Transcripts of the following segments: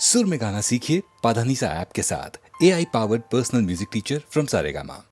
सुर में गाना सीखिए पाधानीसा ऐप के साथ। AI powered personal music teacher from Saregama.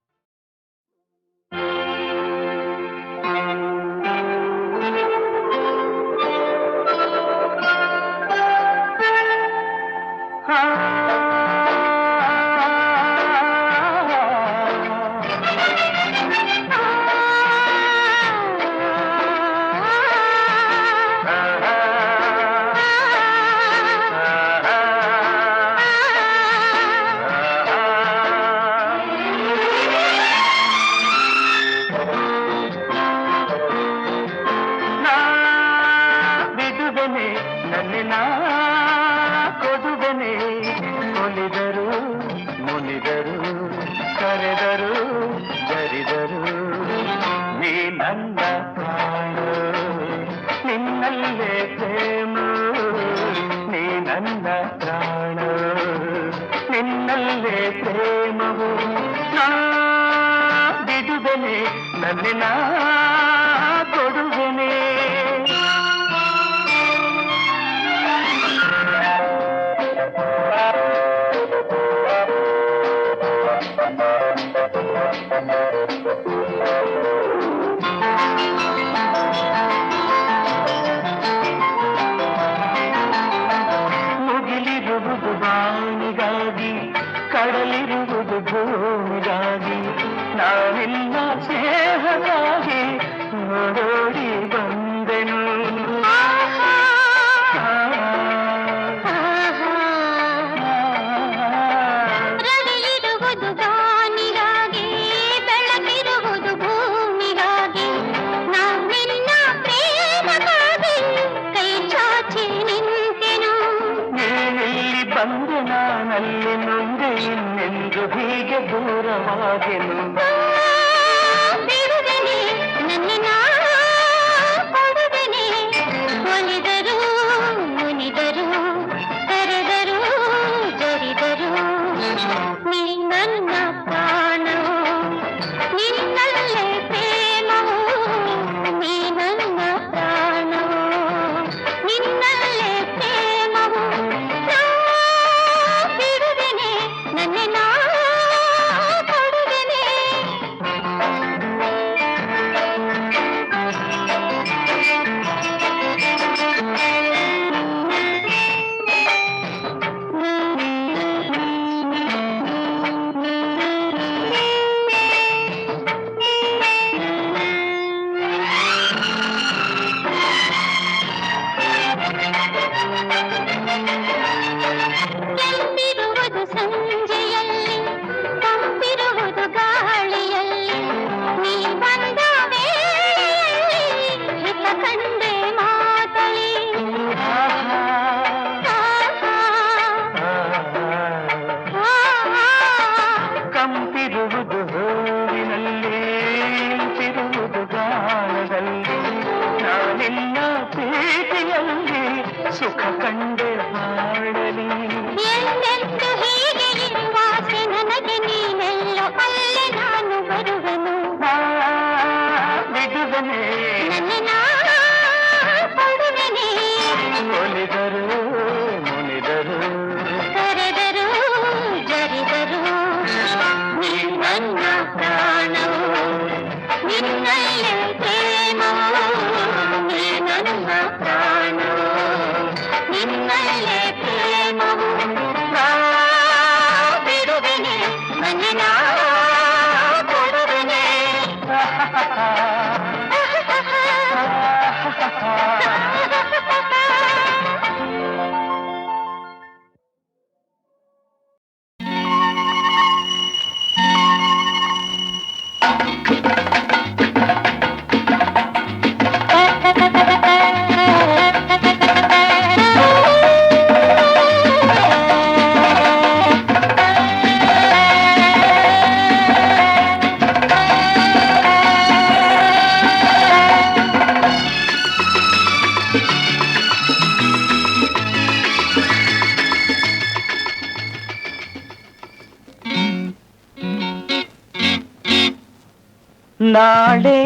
ನಾಳೆ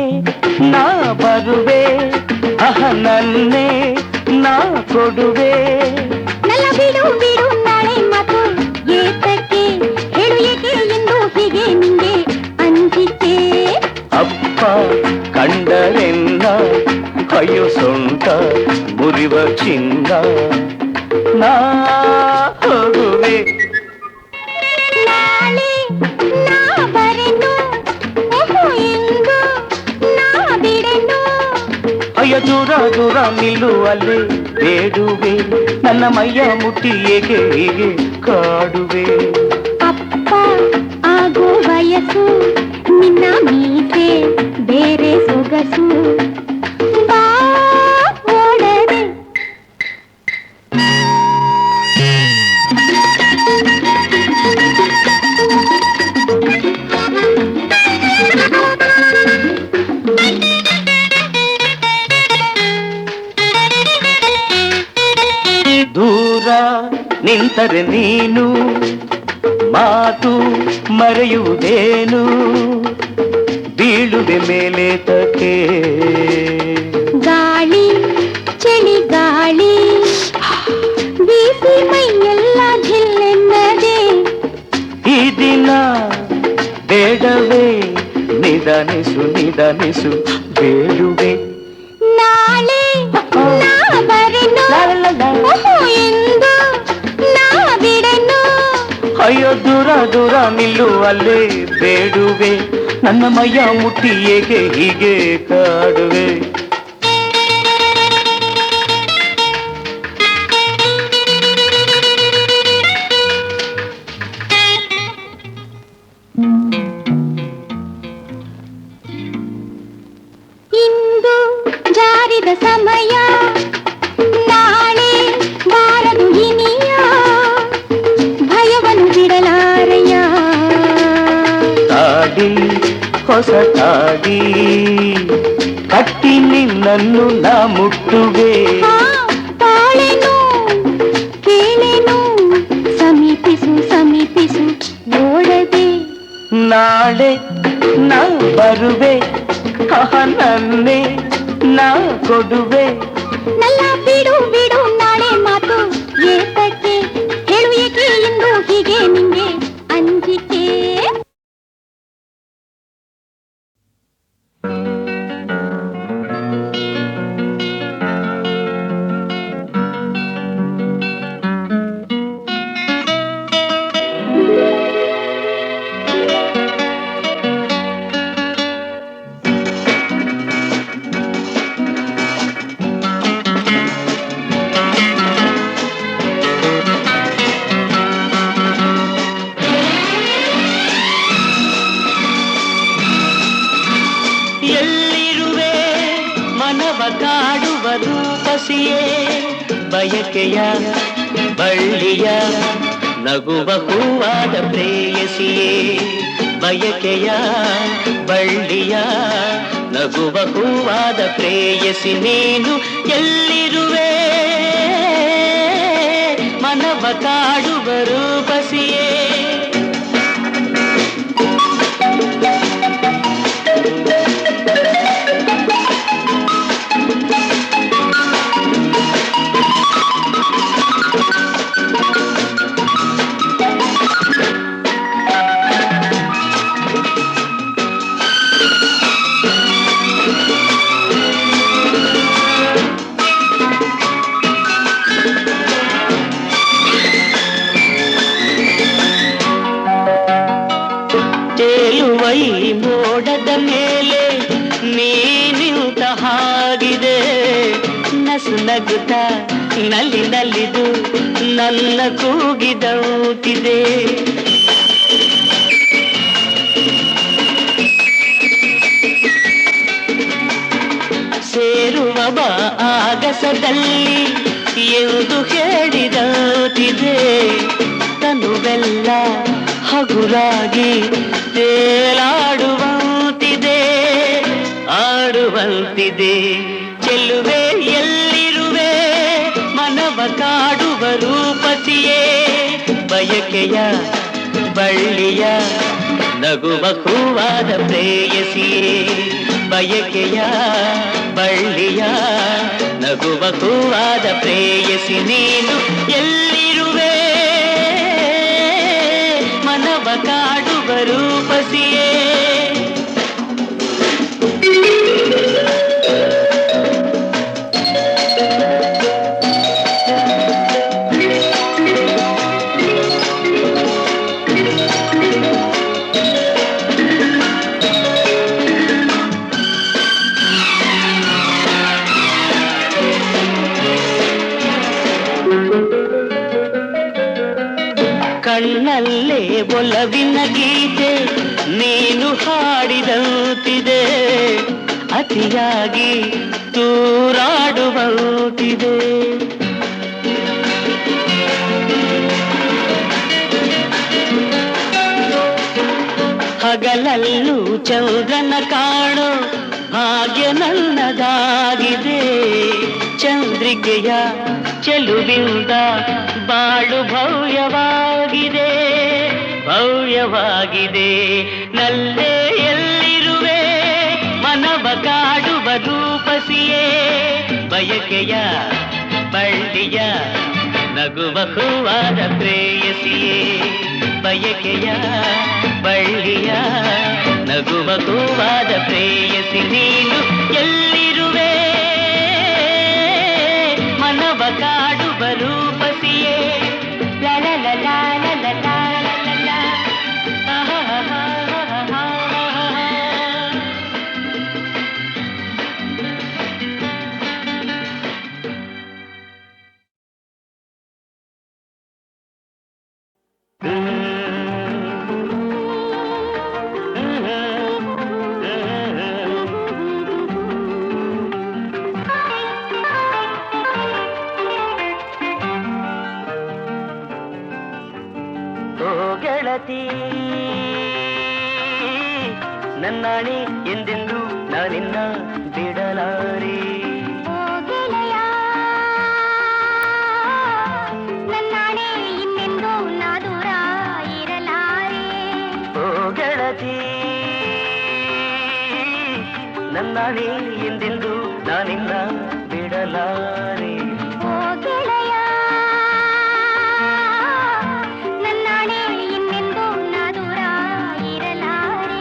ನಾ ಬರುವೆ ನನ್ನೇ ನಾ ಕೊಡುವೆ ನಲ್ಲ ಬಿಡು ಬಿಡು ಜೀವ ಚಿನ್ನ ನಾ ಹೋಗುವೆ. ನಾಳೆ ನಾ ಬರೆನು ಎಂದು ನಾ ಬಿಡೆನು. ಅಯ್ಯ ದೂರ ದೂರ ನಿಲ್ಲುವಲ್ಲೇ ಬೇಡುವೆ, ನನ್ನ ಮೈಯ ಮುಟ್ಟಿ ಏಕೆ ಹೀಗೆ ಕಾಡುವೆ. ಅಪ್ಪ ಆಗೋ ವಯಸ್ಸು ನಿನ್ನ ಮೀಸೆ ಬೇರೆ ಸೊಗಸು ಬಾ ಓಡದೆ. ದೂರ ನಿಂತರೆ ನೀನು ಮಾತು ಮರೆಯುವುದೇನು, ಬೀಳುವೆ ಮೇಲೆ ತಕೆ. ಗಾಳಿ ಚಳಿ ಗಾಳಿ ಬೀಸಿ ಮೈಯೆಲ್ಲ ಜಿಲ್ಲೆನ್ನದೆ. ಈ ದಿನ ಬೇಡವೇ ನಿಧಾನಿಸು ನಿಧಾನಿಸು ಬೇಡುವೆ. ನಾಳೆ ನಾ ಬರೆನು ಎಂದು ನಾ ಬಿಡೆನು. ಅಯ್ಯೋ ದೂರ ದೂರ ನಿಲ್ಲುವಲ್ಲೇ ಬೇಡುವೆ, ನನ್ನ ಮೈಯ ಮುಟ್ಟಿ ಏಕೆ ಹೀಗೆ ಕಾಡುವೆ. ಇಂದು ಜಾರಿದ ಸಮಯ ನಾಳೆ ಬಾರದು ಇನಿಯ, ಭಯವನ್ನು ಬಿಡಲಾರೆಯ. ತಾಡಿ ಹೊಸ ತಾಡಿ ಕಟ್ಟಿ ನಿನ್ನನ್ನು ನಾ ಮುಟ್ಟುವೆ. ತಾಳೆನು ಕೇಳೆನು ಸಮೀಪಿಸು ಸಮೀಪಿಸು ಓಡದೆ. ನಾಳೆ ನಾ ಬರುವೆ, ನನ್ನೇ ನಾ ಕೊಡುವೆ. ನಲ್ಲ ಬಿಡು ಬಿಡು ನಾಳೆ ಮಾತು ಏತಕ್ಕೆ ಹೇಳು, ಏಕೆ ಇಂದು ಹೀಗೆ ನಿಂಗೆ ಅಂಜಿಕೆ. ಎಲ್ಲಿರುವೆ ಮನವ ಕಾಡುವ ರೂಪಸಿಯೇ, ಬಯಕೆಯ ಬಳ್ಳಿಯ ನಗುವ ಹೂವಾದ ಪ್ರೇಯಸಿಯೇ. ಬಯಕೆಯ ಬಳ್ಳಿಯ ನಗುವ ಹೂವಾದ ಪ್ರೇಯಸಿ ನೀನು ಎಲ್ಲಿರುವೆ, ಮನವ ಕಾಡುವ ರೂಪಸಿಯೇ. ತೇಲುವೈ ಮೋಡದ ಮೇಲೆ ನೀನಿಂತ ಹಾಗಿದೆ, ನಸು ನಗುತ್ತ ನಲ್ಲಿ ನಲಿದು ನನ್ನ ಕೂಗಿದೌತಿದೆ. ಸೇರುವ ಬಾ ಆಗಸದಲ್ಲಿ ಎಂದು ಹೇಳಿದೌತಿದೆ. ತನುವೆಲ್ಲ ಹಗುರಾಗಿ ತೇಲಾಡುವಂತಿದೆ, ಆಡುವಂತಿದೆ. ಚೆಲ್ಲುವೆ ಎಲ್ಲಿರುವೆ ಮನವ ಕಾಡುವ ರೂಪಸಿಯೇ. ಬಯಕೆಯ ಬಳ್ಳಿಯ ನಗುವ ಹೂವಾದ ಪ್ರೇಯಸಿಯೇ. ಬಯಕೆಯ ಬಳ್ಳಿಯ ನಗುವ ಹೂವಾದ ಪ್ರೇಯಸಿ ನೀನು ಎಲ್ಲಿರುವೆ, ಮನವ ಕಾಡುವ ರೂಪಸಿಯೇ. ಕಣ್ಣಲ್ಲೇ ಒಲವಿನ ಗೀತೆ ನೀನು ಹಾಡಿದಂತಿದೆ, ಅತಿಯಾಗಿ ತೂರಾಡುವಂತಿದೆ. ಹಗಲಲ್ಲೂ ಚಂದ್ರನ ಕಾಣೋ ಹಾಗೆ ನನ್ನದಾಗಿದೆ, ಚಂದ್ರಿಕೆಯ ಚೆಲುವಿಂದ ಬಾಳು ಭವ್ಯವಾಗಿದೆ, ಭವ್ಯವಾಗಿದೆ. ನಲ್ಲೇ ಎಲ್ಲಿರುವೆ ಮನವ ಕಾಡುವ ರೂಪಸಿಯೇ, ಬಯಕೆಯ ಬಳ್ಳಿಯ ನಗುವ ಹೂವಾದ ಪ್ರೇಯಸಿಯೇ, ಬಯಕೆಯ ಬಳ್ಳಿಯ ನಗುವ ಹೂವಾದ ಪ್ರೇಯಸಿ ನೀನು ಎಲ್ಲಿರುವೆ ಮನವ ಕಾಡುವ ರೂಪಸಿಯೇ. ಲ ಲ ಲ ಲ ಲ ಲ ಲ ಲ ಲ. ಗೆಳತಿ ನನ್ನಾಣಿ ಎಂದೆಂದು ನಾನಿನ್ನ ಬಿಡಲಾರೆ. ಓ ಗೆಳೆಯ ನನ್ನಾಣೆ ಇನ್ನೆಂದು ನಾ ದೂರ ಇರಲಾರೆ. ಓ ಗೆಳತಿ ನನ್ನಾಣಿ ಎಂದೆಂದು ನಾನಿನ್ನ ಬಿಡಲಾರೆ. ಓ ಗೆಳೆಯ ನನ್ನಾಣೆ ಇನ್ನೆಂದು ನಾ ದೂರ ಇರಲಾರೆ.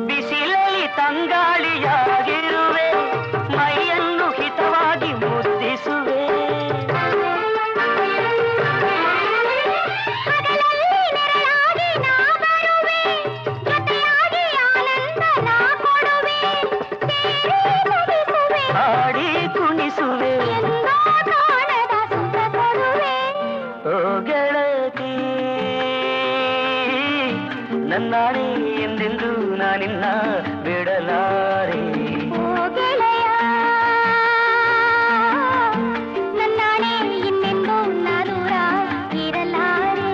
ಬಿಸಿಲಲ್ಲಿ ತಂಗಾಳಿಯಾಗಿರುವೆ, ಮೈಯನ್ನು ಹಿತವಾಗಿ ಮುದ್ದಿಸುವೆ. ಹಗಲಲ್ಲಿ ನೆರಳಾಗಿ ನಾ ಬರುವೆ, ಜೊತೆಯಾಗಿ ಆನಂದ ನಾ ಕೊಡುವೆ. ಸೇರಿ ನಗಿಸುವೆ, ಹಾಡಿ ಕುಣಿಸುವೆ. ಎಂದೋ ಕಾಣದ ಸುಖ ಕೊಡುವೆ. ಓ ಗೆಳತಿ ನನ್ನಾಣೆ ಎಂದೆಂದು ನಾನಿನ್ನ ಬಿಡಲಾರೆ. ಓ ಗೆಳೆಯ ನನ್ನಾಣೆ ಇನ್ನೆಂದು ನಾ ದೂರ ಇರಲಾರೆ.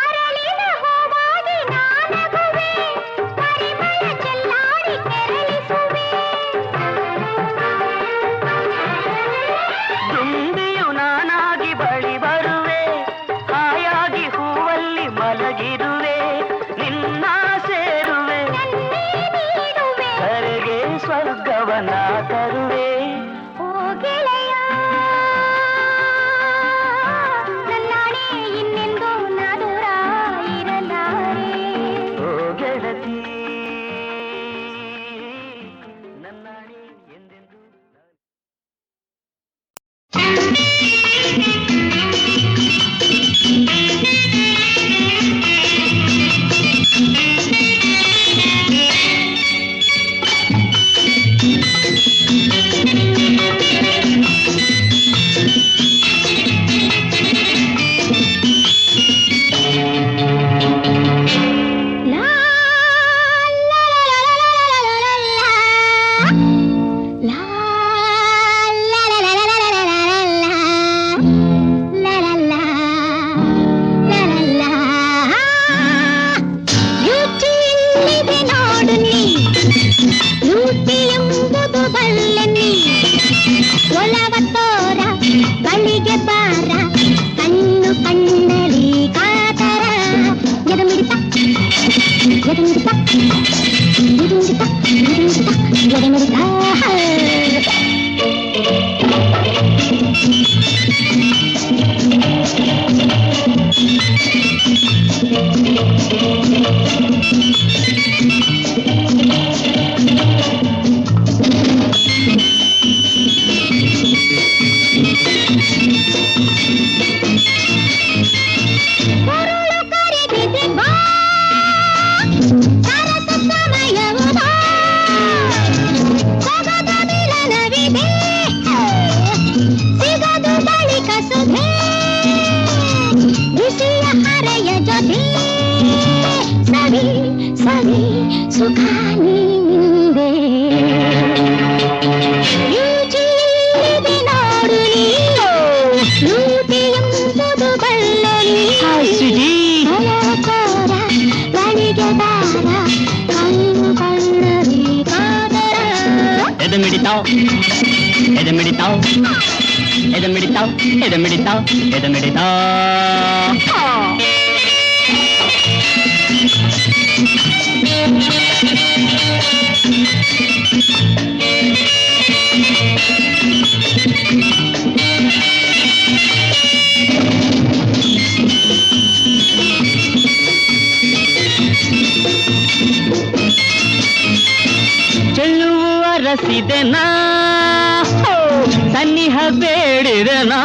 ಅರಳಿದ ಹೂವಾಗಿ ನಾ ನಗುವೆ, ಪರಿಮಳ ಚೆಲ್ಲಾಡಿ ಕೆರಳಿಸುವೆ. ತುಂಬಿಯು ನಾನಾಗಿ ಬಳಿ ಬರುವೆ, ಹಾಯಾಗಿ ಹೂವಲ್ಲಿ ಮಲಗಿರುವೆ. ನಿನ್ನ ಸೇರುವೆ, ನನ್ನೇ ನೀಡುವೆ. ಕರೆಗೆ ಸ್ವರ್ಗವನ ತರುವೆ. ಓ ಗೆಳೆಯ ನನ್ನಾಣೆ ಇನ್ನೆಂದು ನಾ ದೂರ ಇರಲಾರೆ. ಓ ಗೆಳತಿ ನನ್ನಾಣೆ ಎಂದೆಂದು ಲಾ ಲಾ ಲಾ ಲಾ ಲಾ ಲಾ ಲಾ ಲಾ ಲಾ ಲಾ ಲಾ ಲಾ ಲಾ ಲಾ. ಬ್ಯೂಟಿ ಇಲ್ಲಿದೆ ನೋಡು ನೀ, ಬ್ಯೂಟಿ ಎಂಬುದು ಬಲ್ಲೆ ನೀ. ಒಲವ ತೋರ ಬಳಿಗೆ ಬಾರ, ಕಣ್ಣು ಕಣ್ಣಲಿ ಕಾತರ ಎದಮಿಡಿತ ಎದಮಿಡಿತ ಎದಮಿಡಿತ ಎದಮಿಡಿತ ಚೆಲ್ಲುವ ರಸಿದೆನಾ ಸನ್ನಿಹ ಬೇಡಿದೆನಾ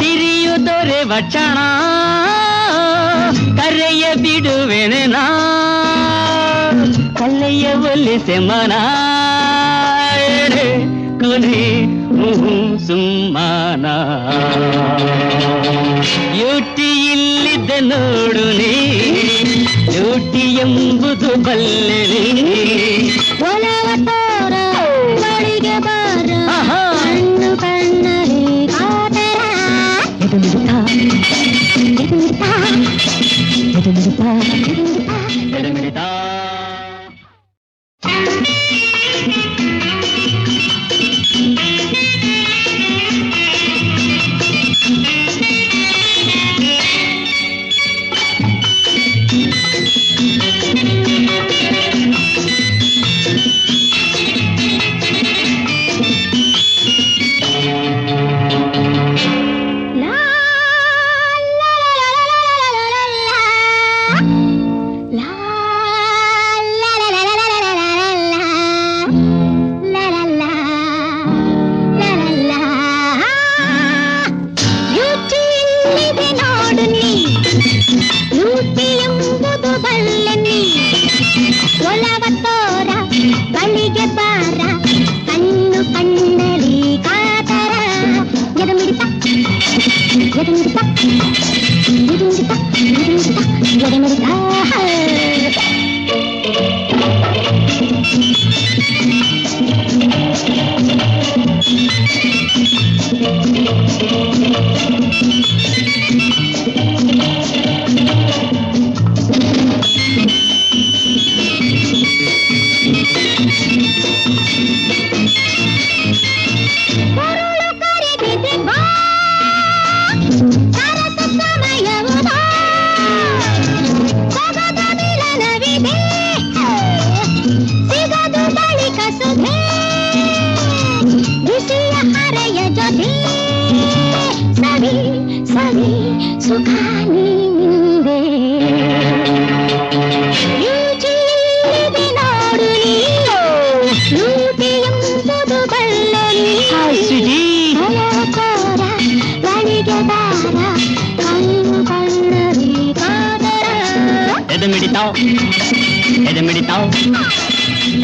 ತಿರಿಯು ದೊರೆವ ಕ್ಷಣ ಕರೆಯ ಬಿಡುವೆನೆನಾ ಕಲ್ಲೆಯ ಒಲಿಸೆ ಮನ ಕೊನೆ ಸುಮ್ಮನ ಯುಟಿ ಇಲ್ಲಿದ್ದ ನೋಡು ನೀ ಯುಟಿ ಎಂಬುದು ಬಲ್ಲೆ ಒಲವ ತೋರ ಬಳಿಗೆ ಬಾರ ಕಣ್ಣು ಕಣ್ಣಲಿ ಕಾತರ ಎದಮಿಡಿತ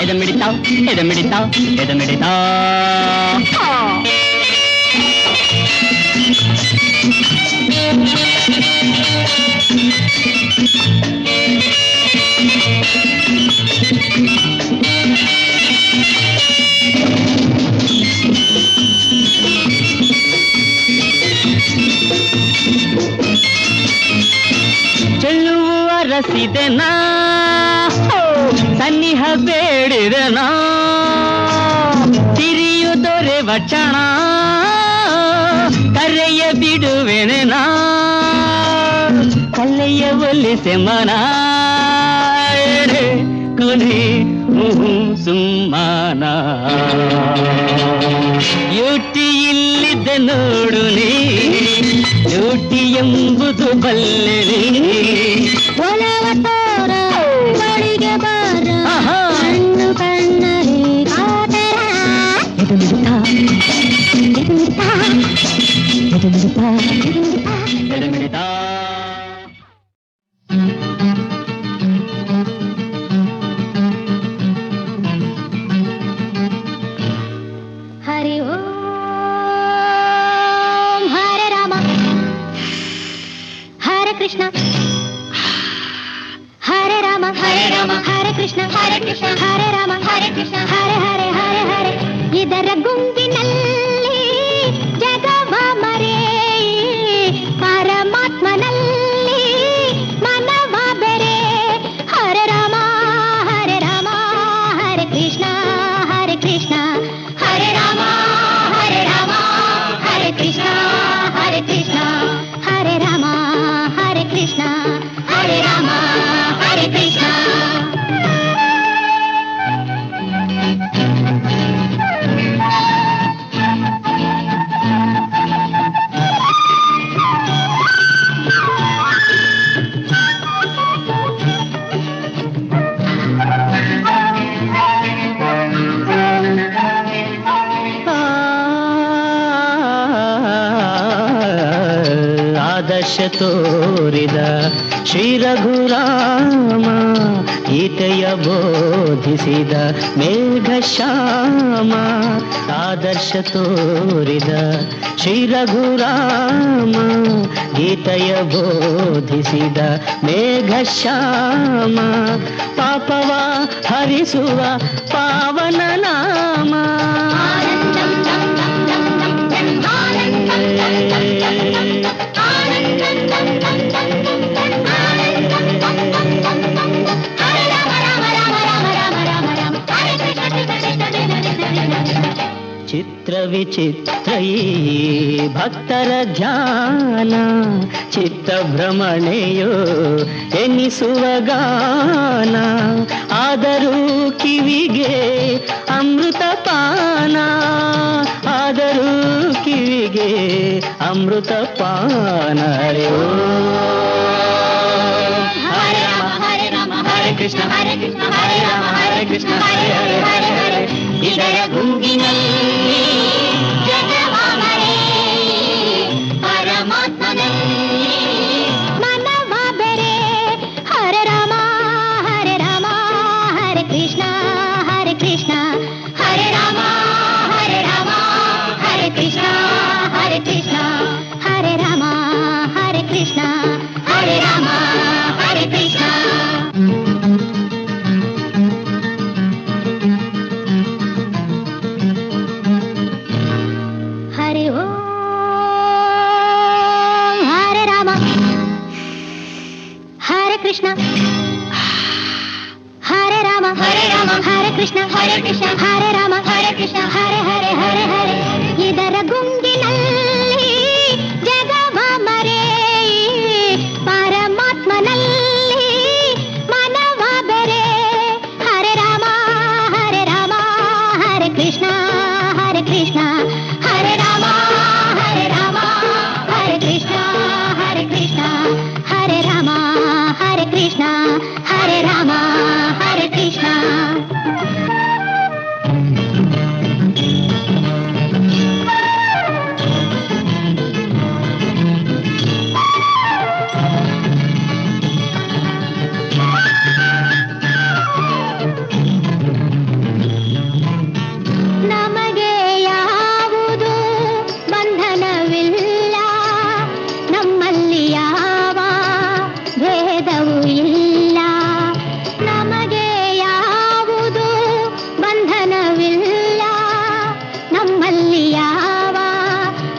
ಎದಮಿಡಿತ ಎದಮಿಡಿತ ಎದಮಿಡಿತ ಚೆಲ್ಲುವ ರಸಿದೆನಾ ಸನ್ನಿಹ ಬೇಡಿದೆನಾ ತಿರಿಯು ದೊರೆವ ಕ್ಷಣ ಕರೆಯ ಬಿಡುವೆನೆ ಸಲ್ಲಿಸೆ ಮನಾರೆ ಕೊನೆ ಸುಮ್ಮನ ಯುಟಿ ಇಲ್ಲಿದ್ದ ನೋಡು ನೀ ಯುಟಿ ಎಂಬುದು ಬಲ್ಲೆ ಒಲವ ತೋರ ಬಳಿಗೆ ಬಾರ ಕಣ್ಣು ಕಣ್ಣರಿ ಕಾತರ ಇದು ಮಿಡ್ತಾ ಇದು ಮಿಡ್ತಾ ಇದು ಮಿಡ್ತಾ ಇದು ಮಿಡ್ತಾ ಹರಿ ಓಂ ಹರೆ ರಾಮ ಹರೆ ಕೃಷ್ಣ ಹರೆ ರಾಮ ಹರೆ ಕೃಷ್ಣ ಹರೆ ರಾಮ ಹರೆ ಕೃಷ್ಣ ಹರೆ ಹರೆ ಹರೆ ಹರೆ ಇದರ ಗುಂಪಿನಲ್ಲಿ ಜಗವ ಮರೆ ಪರಮಾತ್ಮನಲ್ಲಿ ಮನವ ಬೆರೆ ಹರೆ ರಾಮ ಹರೆ ಕೃಷ್ಣ ಹರೆ ಕೃಷ್ಣ ಹರೆ ರಾಮ ಹರೆ ಕೃಷ್ಣ ಹರೆ ರಾಮ ಹರೆ ಕೃಷ್ಣ ಹರೆ ರಾಮ ಹರೆ ಕೃಷ್ಣ ಆದರ್ಶ ತೋರಿದ ಶ್ರೀ ರಘುರಾಮ ಗೀತೆಯ ಬೋಧಿಸಿದ ಮೇಘಶ್ಯಾಮ ಆದರ್ಶ ತೋರಿದ ಶ್ರೀ ರಘುರಾಮ ಗೀತೆಯ ಬೋಧಿಸಿದ ಮೇಘಶ್ಯಾಮ ಪಾಪವ ಹರಿಸುವ ಪಾವನ ನಾಮ ಚಿತ್ರ ವಿಚಿತ್ರ ಈ ಭಕ್ತರ ಧ್ಯಾನ ಚಿತ್ತ ಭ್ರಮಣೆಯೋ ಎನ್ನಿಸುವ ಗಾನ ಆದರೂ ಕಿವಿಗೆ ಅಮೃತ ಪಾನ ಆದರೂ ಕಿವಿಗೆ ಅಮೃತ ಪಾನ ಹರೆ ಕೃಷ್ಣ ಹರೆ ರಾಮ ಹರೆ ಕೃಷ್ಣ ಹರೆ ಹರೆ ಹರೆ ಹರೆ ಇದರ ಗುಂಗಿನಲ್ಲಿ ಜಗವ ಮರೆ ಪರಮಾತ್ಮನಲ್ಲಿ ಮನವ ಬೆರೆ ಹರೆ ರಾಮ ಹರೆ ಕೃಷ್ಣ ಹರೆ ರಾಮ ಹರೆ ಕೃಷ್ಣ ಹರೆ ರಾಮ ಹರೆ ಕೃಷ್ಣ ಹರೆ ರಾಮ ಹರೆ ಕೃಷ್ಣ ಹರಿ ಓಂ ಹರೆ ರಾಮ ಹರೆ ಕೃಷ್ಣ ಹರೆ ರಾಮ ಹರೆ ಕೃಷ್ಣ ಹರೆ ರಾಮ ಹರೆ ಹರೆ ಹರೆ ಹರೆ ಇದರ ಗುಂಗಿನಲ್ಲಿ ಜಗವ ಮರೆ ಪರಮಾತ್ಮನಲ್ಲಿ ಮನವ ಬೆರೆ ಹರೆ ರಾಮ ಹರೆ ಕೃಷ್ಣ ಹರೆ ರಾಮ ಹರೆ ಕೃಷ್ಣ ಹರೆ ರಾಮ ಹರೆ ಕೃಷ್ಣ ಹರೆ ರಾಮ ಹರೆ ಕೃಷ್ಣ ನಮಗೆ ಯಾವುದು ಬಂಧನವಿಲ್ಲ ನಮ್ಮಲ್ಲಿ ಯಾವ ಭೇದವೂ ಇಲ್ಲ ನಮಗೆ ಯಾವುದು ಬಂಧನವಿಲ್ಲ ನಮ್ಮಲ್ಲಿ ಯಾವ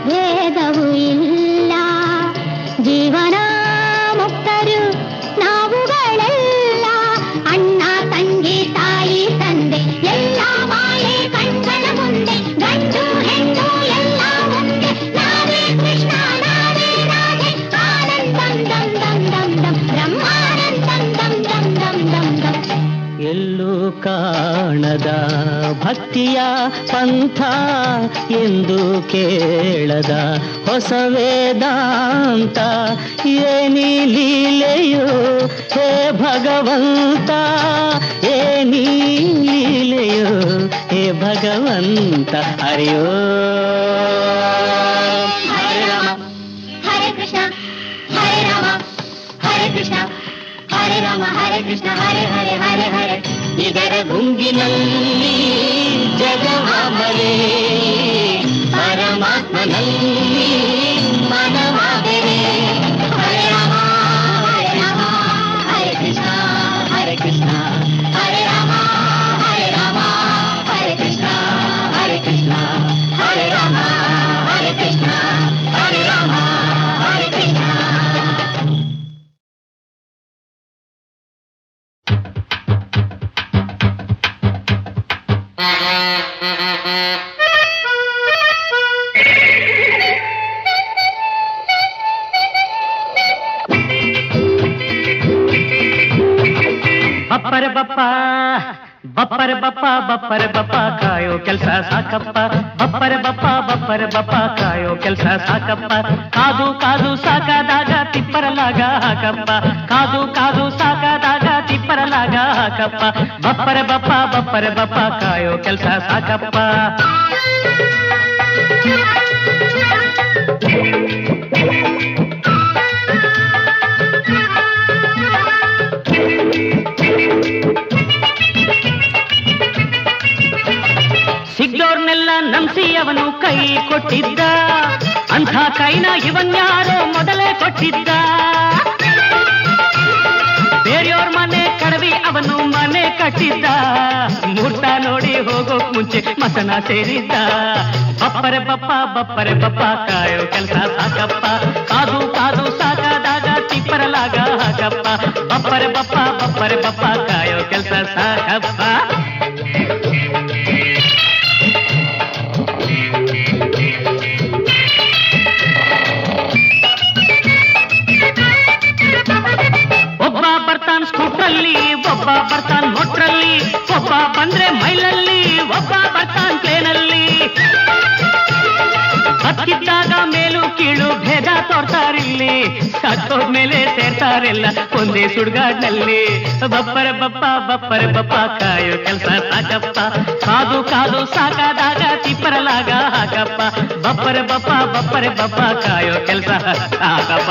ಭೇದವೂ ಇಲ್ಲ ಜೀವನ ಮುಕ್ತರು ನಾವುಗಳೆಲ್ಲ ಅಣ್ಣ ತಂಗಿ ತಾಯಿ ತಂದೆ ಎಲ್ಲ ಮಾಯೆ ಕಣ್ಗಳ ಮುಂದೆ ಗಂಡು ಹೆಣ್ಣು ಎಲ್ಲ ಒಂದೇ ನಾವೇ ಕೃಷ್ಣ ನಾವೇ ರಾಧೆ ಆನಂದಂ ದಂ ದಂ ದಂ ದಂ ಬ್ರಹ್ಮ ಮುಕ್ತಿಯ ಪಂಥ ಎಂದು ಕೇಳದ ಹೊಸ ವೇದಾಂತ ಏನಿ ಲೀಲೆಯೋ ಹೇ ಭಗವಂತ ಏನಿ ಲೀಲೆಯೋ ಹೇ ಭಗವಂತ ಹರಿಯೋ ಹರೇ ರಾಮ ಹರೇ ಕೃಷ್ಣ ಹರೇ ರಾಮ ಹರೇ ಕೃಷ್ಣ ಹರೇ ರಾಮ ಹರೇ ಕೃಷ್ಣ ಹರೇ ಹರೇ ಹರೇ ಹರೇ ಇದರ ಗುಂಗಿನಲ್ಲಿ ಜಗವಾಮಲೆ ಪರಮಾತ್ಮನಲ್ಲಿ ಮನವಾದರೆ ಹರೇ ರಾಮ ಹರೇ ಕೃಷ್ಣ ಹರೇ ಕೃಷ್ಣ ಹರೇ ರಾಮ ಹರೇ ಕೃಷ್ಣ ಹರೇ ಕೃಷ್ಣ ಹರೇ ರಾಮ ಹರೇ ಕೃಷ್ಣ ಹರೇ ರಾಮ ಹರೇ ಕೃಷ್ಣ ಬಪ್ಪರೆ ಬಪ್ಪ ಬಪ್ಪರೆ ಬಪ್ಪ ಬಪ್ಪರೆ ಬಪ್ಪ ಕಾಯೋ ಕೆಲ್ಸ ಸಾಕಪ್ಪ ಬಪ್ಪರೆ ಬಪ್ಪ ಕಾಯೋ ಕೆಲ್ಸ ಸಾಕಪ್ಪ ಕಾದು ಕಾದು ಸಾಕಾದಾಗ ತಿಪ್ಪರಲಾಗ ಹಾಕಪ್ಪ ಕಾದು ಕಾದು ಸಾಕಾದಾಗ ತಿಪ್ಪರಲಾಗ ಹಾಕಪ್ಪ ಬಪ್ಪರೆ ಬಪ್ಪ ಕಾಯೋ ಕೆಲ್ಸ ಸಾಕಪ್ಪ ಸಿಗ್ದೋರ್ನೆಲ್ಲ ನಂಬಿಸಿ ಅವನು ಕೈ ಕೊಟ್ಟಿದ್ದ ಅಂಥ ಕೈನ ಇವನ್ಯಾರೋ ಮೊದಲೇ ಕೊಟ್ಟಿದ್ದ ಬೇರೆಯವ್ರ ಮನೆ ಕಡವಿ ಅವನು ಮನೆ ಕಟ್ಟಿದ್ದ ಮುಹೂರ್ತ ನೋಡಿ ಹೋಗೋಕ್ ಮುಂಚೆ ಮಸನ ಸೇರಿದ್ದ ಬಪ್ಪರೆ ಬಪ್ಪ ಕಾಯೋ ಕೆಲಸ ಸಾಕಪ್ಪ ಕಾದು ಕಾದು ಸಾಕಾದಾಗ ತಿಪ್ಪರಲಾಗ ಹಾಕಪ್ಪ ಬಪ್ಪರೆ ಬಪ್ಪ ಕಾಯೋ ಕೆಲಸ ಸಾಕಪ್ಪ ಒಬ್ಬ ಬರ್ತಾನ್ ಸ್ಕೂಟ್ರಲ್ಲಿ ಒಬ್ಬ ಬರ್ತಾನ್ ಮೋಟ್ರಲ್ಲಿ ಒಬ್ಬ ಬಂದ್ರೆ ಮೈಲಲ್ಲಿ ಒಬ್ಬ ಬರ್ತಾನ್ ಪ್ಲೇನಲ್ಲಿ ಹತ್ತಿದ್ದಾಗ ಮೇಲು ಕೀಳು ಭೇದ ತೋರ್ತಾರಿಲ್ಲಿ ಸತ್ತೋದ್ಮೇಲೆ ಸೇರ್ತಾರೆಲ್ಲ ಒಂದೇ ಸುಡ್ಗಾಡ್ನಲ್ಲಿ ಬಪ್ಪರೆ ಬಪ್ಪ ಕಾಯೋ ಕೆಲಸ ಸಾಕಪ್ಪ ಕಾದು ಕಾದು ಸಾಕಾದಾಗ ತಿಪ್ಪರಲಾಗ ಹಾಕಪ್ಪ ಬಪ್ಪರೆ ಬಪ್ಪ ಕಾಯೋ ಕೆಲಸ ಸಾಕಪ್ಪ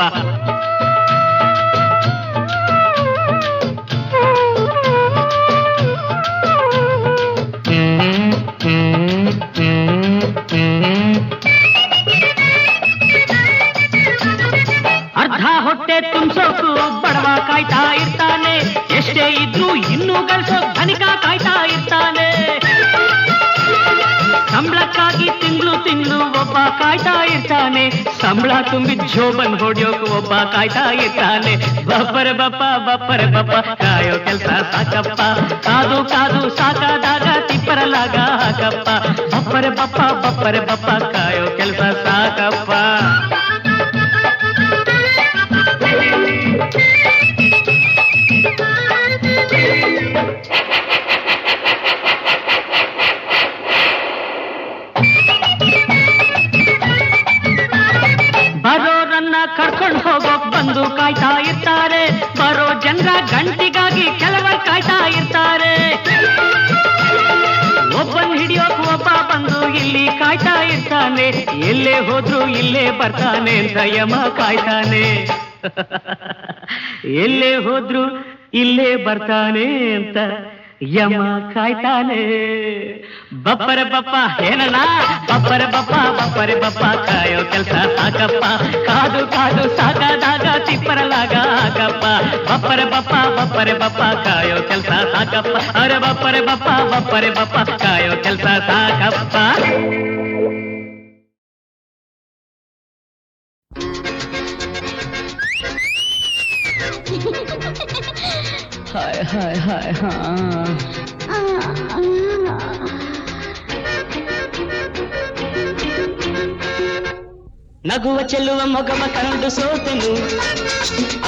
ಅರ್ಧ ಹೊಟ್ಟೆ ತುಂಬಿಸೋಕು ಬಡವ ಕಾಯ್ತಾ ಇರ್ತಾನೆ ಎಷ್ಟೇ ಇದ್ರೂ ಇನ್ನೂ ಗಳಿಸೋ ಧನಿಕ ಕಾಯ್ತಾ ಇರ್ತಾನೆ ಸಂಬಳಕ್ಕಾಗಿ ತಿಂಗಳು ಒಬ್ಬ ಕಾಯ್ತಾ ಇರ್ತಾನೆ ಸಂಬಳ ತುಂಬಿದ ಜೋಬನ್ ಹೊಡಿಯೋಕು ಒಬ್ಬ ಕಾಯ್ತಾ ಇರ್ತಾನೆ ಬಪ್ಪರೆ ಬಪ್ಪ ಕಾಯೋ ಕೆಲಸ ಸಾಕಪ್ಪ ಕಾದು ಕಾದು ಸಾಕಾದಾಗ ತಿಪ್ಪರಲಾಗ ಹಾಕಪ್ಪ ಬಪ್ಪರೆ ಬಪ್ಪ ಕಾಯೋ ಕೆಲಸ ಸಾಕಪ್ಪ ಬರೋರನ್ನ ಕರ್ಕೊಂಡು ಹೋಗೋಕ್ ಬಂದು ಕಾಯ್ತಾ ಇರ್ತಾರೆ ಬರೋ ಜನರ ಗಂಟಿಗಾಗಿ ಕೆಲವರು ಕಾಯ್ತಾ ಇರ್ತಾರೆ ಒಬ್ಬನ್ ಹಿಡಿಯೋಕ್ ಒಬ್ಬ ಬಂದು ಇಲ್ಲಿ ಕಾಯ್ತಾ ಇರ್ತಾನೆ ಎಲ್ಲೇ ಹೋದ್ರು ಇಲ್ಲೇ ಬರ್ತಾನೆ ಅಂತ ಯಮ ಕಾಯ್ತಾನೆ ಎಲ್ಲೇ ಹೋದ್ರು ಇಲ್ಲೇ ಬರ್ತಾನೆ ಅಂತ ಯಮ ಕಾಯ್ತಾನೆ ಬಪ್ಪರೆ ಬಪ್ಪ ಏನಣ್ಣ ಬಪ್ಪರೆ ಬಪ್ಪ ಕಾಯೋ ಕೆಲಸ ಸಾಕಪ್ಪ ಕಾದು ಕಾದು ಸಾಕಾದಾಗ ತಿಪ್ಪರಲಾಗ ಹಾಕಪ್ಪ ಬಪ್ಪರೆ ಬಪ್ಪ ಕಾಯೋ ಕೆಲಸ ಸಾಕಪ್ಪ ಅರೆ ಬಪ್ಪರೆ ಬಪ್ಪ ಕಾಯೋ ಕೆಲಸ ಸಾಕಪ್ಪ ಹಾಯ್ ಹಾಯ್ ಹಾಯ್ ಹಾ ನಗುವ ಚೆಲ್ಲುವ ಮೊಗವ ಕಂಡು ಸೋತೆನು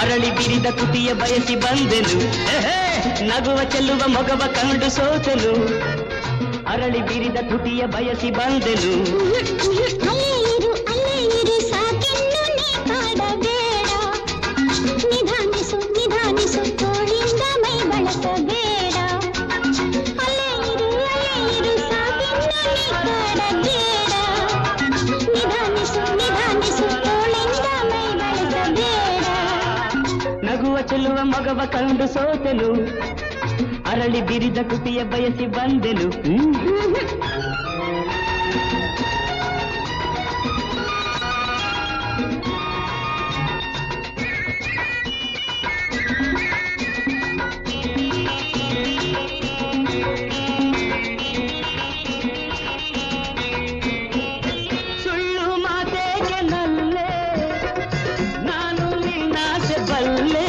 ಅರಳಿ ಬಿರಿದ ತುಟಿಯ ಬಯಸಿ ಬಂದೆನು ನಗುವ ಚೆಲ್ಲುವ ಮೊಗವ ಕಂಡು ಸೋತೆನು ಅರಳಿ ಬಿರಿದ ತುಟಿಯ ಬಯಸಿ ಬಂದೆನು. ಅಲ್ಲೇ ಇರು ಸಾಕಿನ್ನು ನೀ ಕಾಡಬೇಡ, ನಿಧಾನಿಸು ನಿಧಾನಿಸು ತೋಳಿಂದ ಮೈ ಬಳಸಬೇಡ. ಅಲ್ಲೇ ಇರು ಸಾಕಿನ್ನು ನೀ ಕಾಡಬೇಡ, ನಿಧಾನಿಸು ನಿಧಾನಿಸು ತೋಳಿಂದ ಮೈ ಬಳಸಬೇಡ. ನಗುವ ಚೆಲ್ಲುವ ಮಗವ ಕಂಡು ಸೋತೆನು, ಅರಳಿ ಬಿರಿದ ಕುಟಿಯ ಬಯಸಿ ಬಂದೆನು. ಸುಳ್ಳು ಮಾತೇಕೆ ನಲ್ಲೆ, ನಾನು ನಿನ್ನಾಸೆ ಬಲ್ಲೆ.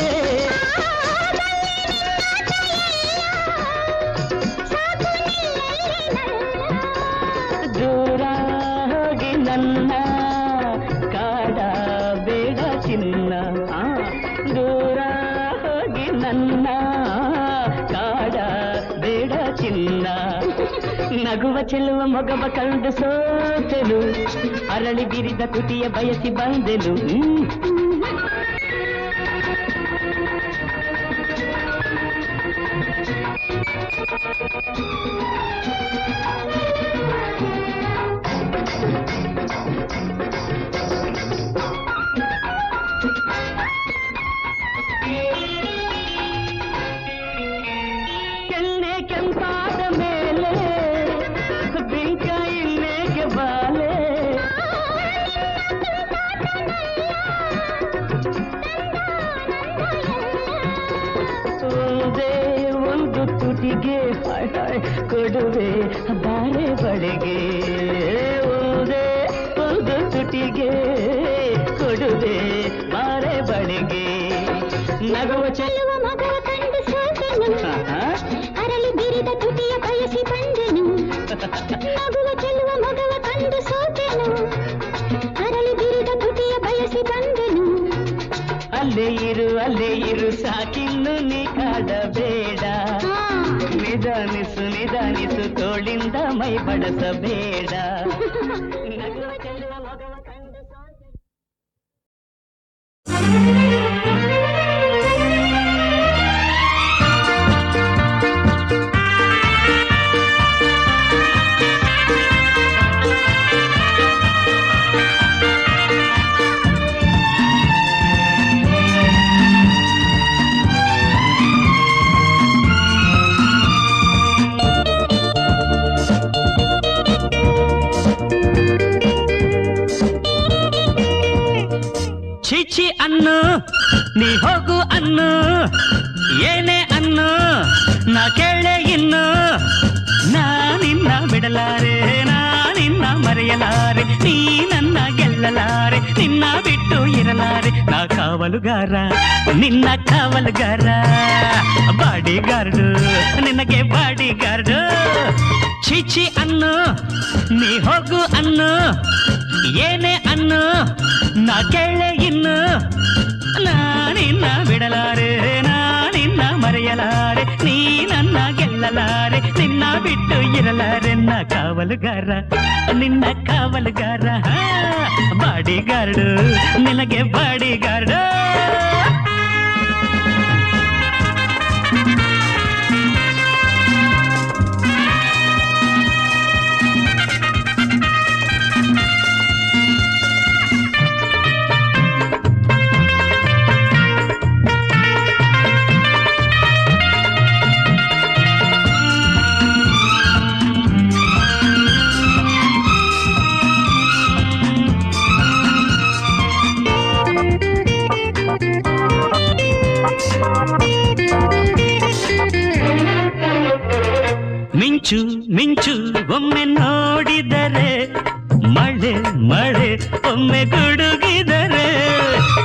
ದೂರ ಹೋಗಿ ನನ್ನ ಕಾಡ ಬೇಡ ಚಿನ್ನ, ದೂರ ಹೋಗಿ ನನ್ನ ಕಾಡ ಬೇಡ ಚಿನ್ನ. ನಗುವ ಚೆಲ್ಲುವ ಮೊಗವ ಕಂಡು ಸೋತೆನು, ಅರಳಿ ಬಿರಿದ ಕುಟಿಯ ಬಯಸಿ ಬಂದೆನು. ಕೆನ್ನೆ ಕೆಂಪಾದ ಮೇಲೆ ಬಿಂಕ ಇನ್ನೇಗೆ ಬಾಲೆ. ಒಂದೇ ಒಂದು ತುಟಿಗೆ ಹಾಯ್ ಹಾಯ್ ಕೊಡುವೆ ಬಾರೆ ಬಳೆಗೆ. ಒಂದೇ ಒಂದು ತುಟಿಗೆ ಕೊಡುವೆ ಬಾರೆ ಬಳೆಗೆ. ನಗುವ ಚೆಲ್ಲುವ ಮಗವ ಕಂಡು ಸೋತೆನು, ಅರಳಿ ಬಿರಿದ ತುಟಿಯ ಬಯಸಿ ಬಂದೆನು. ನಗುವ ಚೆಲ್ಲುವ ಮಗವ ಕಂಡು ಸೋತೆನು, ಅರಳಿ ಬಿರಿದ ತುಟಿಯ ಬಯಸಿ ಬಂದೆನು. ಅಲ್ಲೇ ಇರು ಸಾಕಿನ್ನು ನೀ ಕಾಡಬೇಡ, ನಿಧಾನಿಸು ನಿಧಾನಿಸು ತೋಳಿಂದ ಮೈ ಬಡಸಬೇಡ. ನಗುವ ಚೆಲ್ಲುವ ಮಗವ ಕಂಡು ಸೋತೆನು. ಛೀ ಅನ್ನು ನೀ ಹೋಗು ಅನ್ನು, ಏನೇ ಅನ್ನು ನಾ ಕೇಳೆ ಇನ್ನು. ನಾನಿನ್ನ ಬಿಡಲಾರೆ, ನಾನಿನ್ನ ಮರೆಯಲಾರೆ, ನೀ ನನ್ನ ಗೆಲ್ಲಲಾರೆ, ನಿನ್ನ ಬಿಟ್ಟು ಇರಲಾರೆ. ನಾ ಕಾವಲುಗಾರ, ನಿನ್ನ ಕಾವಲುಗಾರ, ಬಾಡಿಗಾರ್ಡು ನಿನಗೆ ಬಾಡಿಗಾರ್ಡು. ಛೀ ಅನ್ನು ನೀ ಹೋಗು ಅನ್ನು, ಏನೇ ಅನ್ನು ನಾ ಕೇಳೆ ಇನ್ನು. ನಾನಿನ್ನ ಬಿಡಲಾರೆ, ನಾನಿನ್ನ ಮರೆಯಲಾರೆ, ನೀ ನನ್ನ ಗೆಲ್ಲಲಾರೆ, ನಿನ್ನ ಬಿಟ್ಟು ಇರಲಾರೆ. ನಾ ಕಾವಲುಗಾರ, ನಿನ್ನ ಕಾವಲುಗಾರ, ಬಾಡಿಗಾರ್ಡು ನಿನಗೆ ಬಾಡಿಗಾರ್ಡು. ಮಿಂಚು ಮಿಂಚು ಒಮ್ಮೆ ನೋಡಿದರೆ, ಮಳೆ ಮಳೆ ಒಮ್ಮೆ ಗುಡುಗಿದರೆ,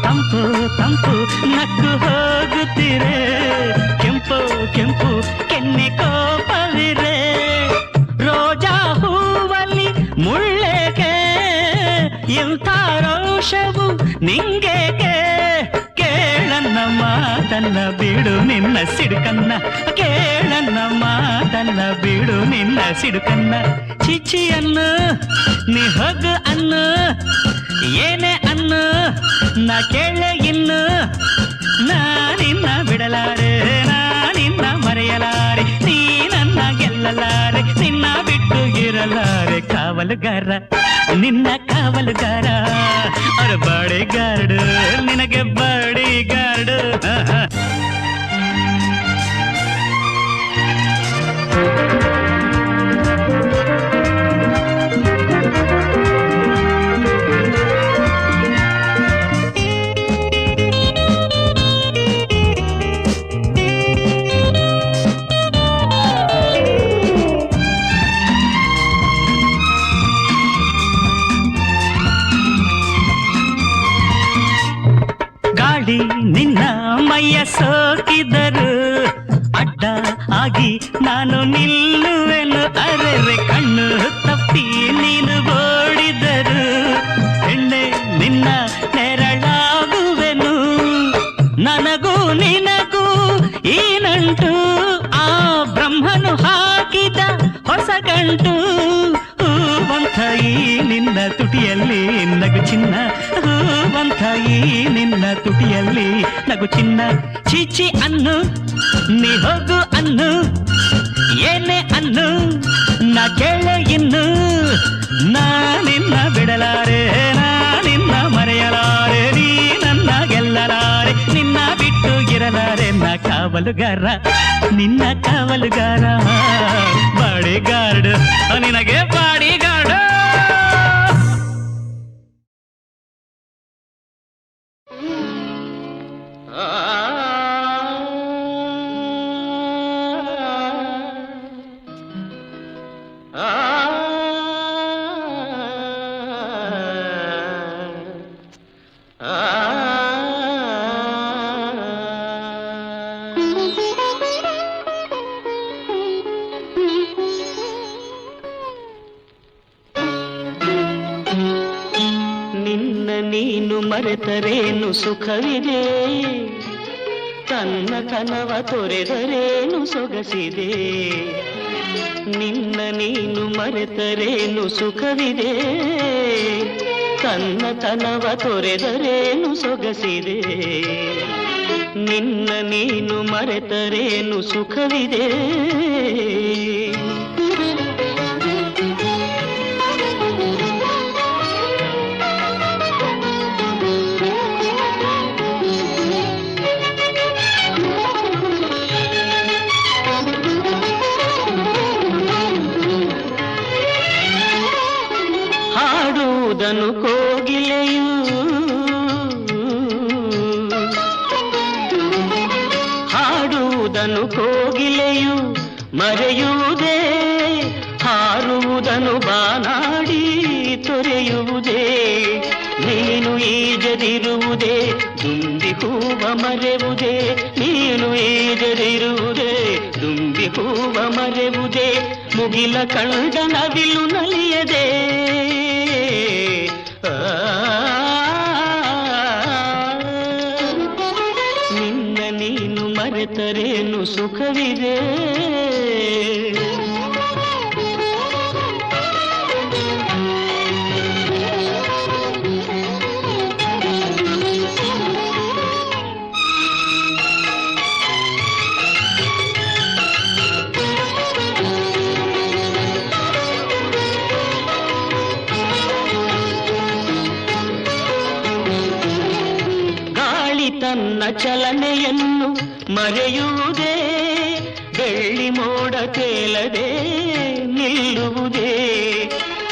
ತಂಪು ತಂಪು ನಕ್ಕು ಹೋಗುತ್ತಿರೆ, ಕೆಂಪು ಕೆಂಪು ಕೆನ್ನೆ ಕೋಪವಿರೆ. ರೋಜಾ ಹೂವಲ್ಲಿ ಮುಳ್ಳೆಗೆ ಇಂಥ ರೋಷವು ನಿಂಗೇಕೆ, ಕೇಳನ್ನ ಮಾತನ್ನ ಬಿಡು ನಿನ್ನ ಸಿಡುಕನ್ನ ಕೇಳನ್ನ ಮಾತನ್ನ ಬಿಡು ನಿನ್ನ ಸಿಡುಕನ್ನ ಚಿಚಿ ಅನ್ನು ನೀ ಹೋಗು ಅನ್ನು ಏನೇ ಅನ್ನು ನಾ ಕೇಳೆ ಇನ್ನು ನಾನಿನ್ನ ಬಿಡಲಾರೆ ನಾನಿನ್ನ ಮರೆಯಲಾರೆ ನೀ ನನ್ನ ಗೆಲ್ಲಲಾರೆ ನಿನ್ನ ಬಿಟ್ಟು ಇರಲಾರೆ ಕಾವಲುಗಾರ ನಿನ್ನ ಕಾವಲುಗಾರ ಅವ್ರ ಬಾಡಿಗಾರ್ಡು ನಿನಗೆ ಬಾಡಿಗಾರ್ಡು ಗಾಳಿ ನಿನ್ನ ಮೈಯ ಸೋಕಿದರು ಅಡ್ಡ ಆಗಿ ನಾನು ನಿಲ್ಲುವೆನು ಅರೆರೆ ಕಣ್ಣು ತಪ್ಪಿ ನೀನು ಓಡಿದರು ಹೆಣ್ಣೆ ನಿನ್ನ ನೆರಳಾಗುವೆನು ನನಗೂ ನಿನಗೂ ಈ ನಂಟು ಆ ಬ್ರಹ್ಮನು ಹಾಕಿದ ಹೊಸ ಗಂಟು ಹೂವಂತ ಈ ನಿನ್ನ ತುಟಿಯಲ್ಲಿ ನಗು ಚಿನ್ನ ಹೂವಂತ ಈ ನಿನ್ನ ತುಟಿಯಲ್ಲಿ ನಗು ಚಿನ್ನ ಚೀಚಿ ಅನ್ನು ನೀ ಹೋಗು ಅನ್ನು ಏನೇ ಅನ್ನು ನಾ ಕೇಳೆ ಇನ್ನು ನಾ ನಿನ್ನ ಬಿಡಲಾರೆ ನಾ ನಿನ್ನ ಮರೆಯಲಾರೆ ನೀ ನನ್ನ ಗೆಲ್ಲಲಾರೆ ನಿನ್ನ ಬಿಟ್ಟು ಇರಲಾರೆ ನಾ ಕಾವಲುಗಾರ ನಿನ್ನ ಕಾವಲುಗಾರ ಬಾಡಿಗಾರ್ಡ್ ನಿನಗೆ ಬಾಡಿಗಾರ್ಡ್ ನೀನು ಮರೆತರೇನು ಸುಖವಿದೆ ತನ್ನತನವ ತೊರೆದರೇನು ಸೊಗಸಿದೆ ನಿನ್ನ ನೀನು ಮರೆತರೇನು ಸುಖವಿದೆ ತನ್ನತನವ ತೊರೆದರೇನು ಸೊಗಸಿದೆ ನಿನ್ನ ನೀನು ಮರೆತರೇನು ಸುಖವಿದೆ ಹಾಡುವುದನ್ನು ಕೋಗಿಲೆಯು ಹಾಡುವುದನ್ನು ಕೋಗಿಲೆಯು ಮರೆಯುವುದೇ ಹಾರುವುದನ್ನು ಬಾನಾಡಿ ತೊರೆಯುವುದೇ ನೀನು ಈಜದಿರುವುದೇ ದುಂಬಿ ಹೂವ ಮರೆವುದೇ ನೀನು ಈಜದಿರುವುದೇ ದುಂಬಿ ಹೂವ ಮರೆವುದೇ ಮುಗಿಲ ಕಂಡ ನವಿಲು ನಲಿಯದೆ ನಿನ್ನ ನೀನು ಮರೆತರೇನು ಸುಖವಿದೆ ತನ್ನ ಚಲನೆಯನ್ನು ಮರೆಯುವುದೇ ಬೆಳ್ಳಿ ಮೋಡ ತೇಲದೆ ನಿಲ್ಲುವುದೇ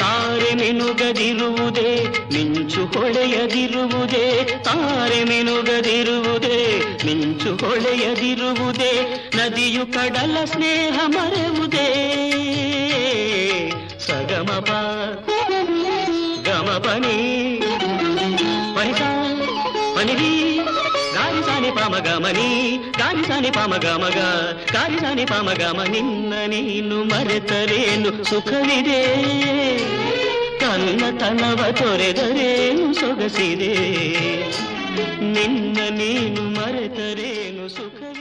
ತಾರೆ ಮಿನುಗದಿರುವುದೇ ಮಿಂಚು ಹೊಳೆಯದಿರುವುದೇ ತಾರೆ ಮಿನುಗದಿರುವುದೇ ಮಿಂಚು ಹೊಳೆಯದಿರುವುದೇ ನದಿಯು ಕಡಲ ಸ್ನೇಹ ಮರೆಯುವುದೇ ಸಗಮಪ ಗಮಪನಿ ಪನಿಸ ಪನಿರಿ ಗಾರಿಸಾನಿ ಪಾಮಗಮನಿ ಗಾರಿಸಾನಿ ಪಾಮಗಮಗ ಗಾರಿಸಾನಿ ಪಾಮಗಮ ನಿನ್ನ ನೀನು ಮರೆತರೇನು ಸುಖವಿದೆ ತನ್ನ ತನವ ತೊರೆದರೇನು ಸೊಗಸಿದೆ ನಿನ್ನ ನೀನು ಮರೆತರೇನು ಸುಖವೇ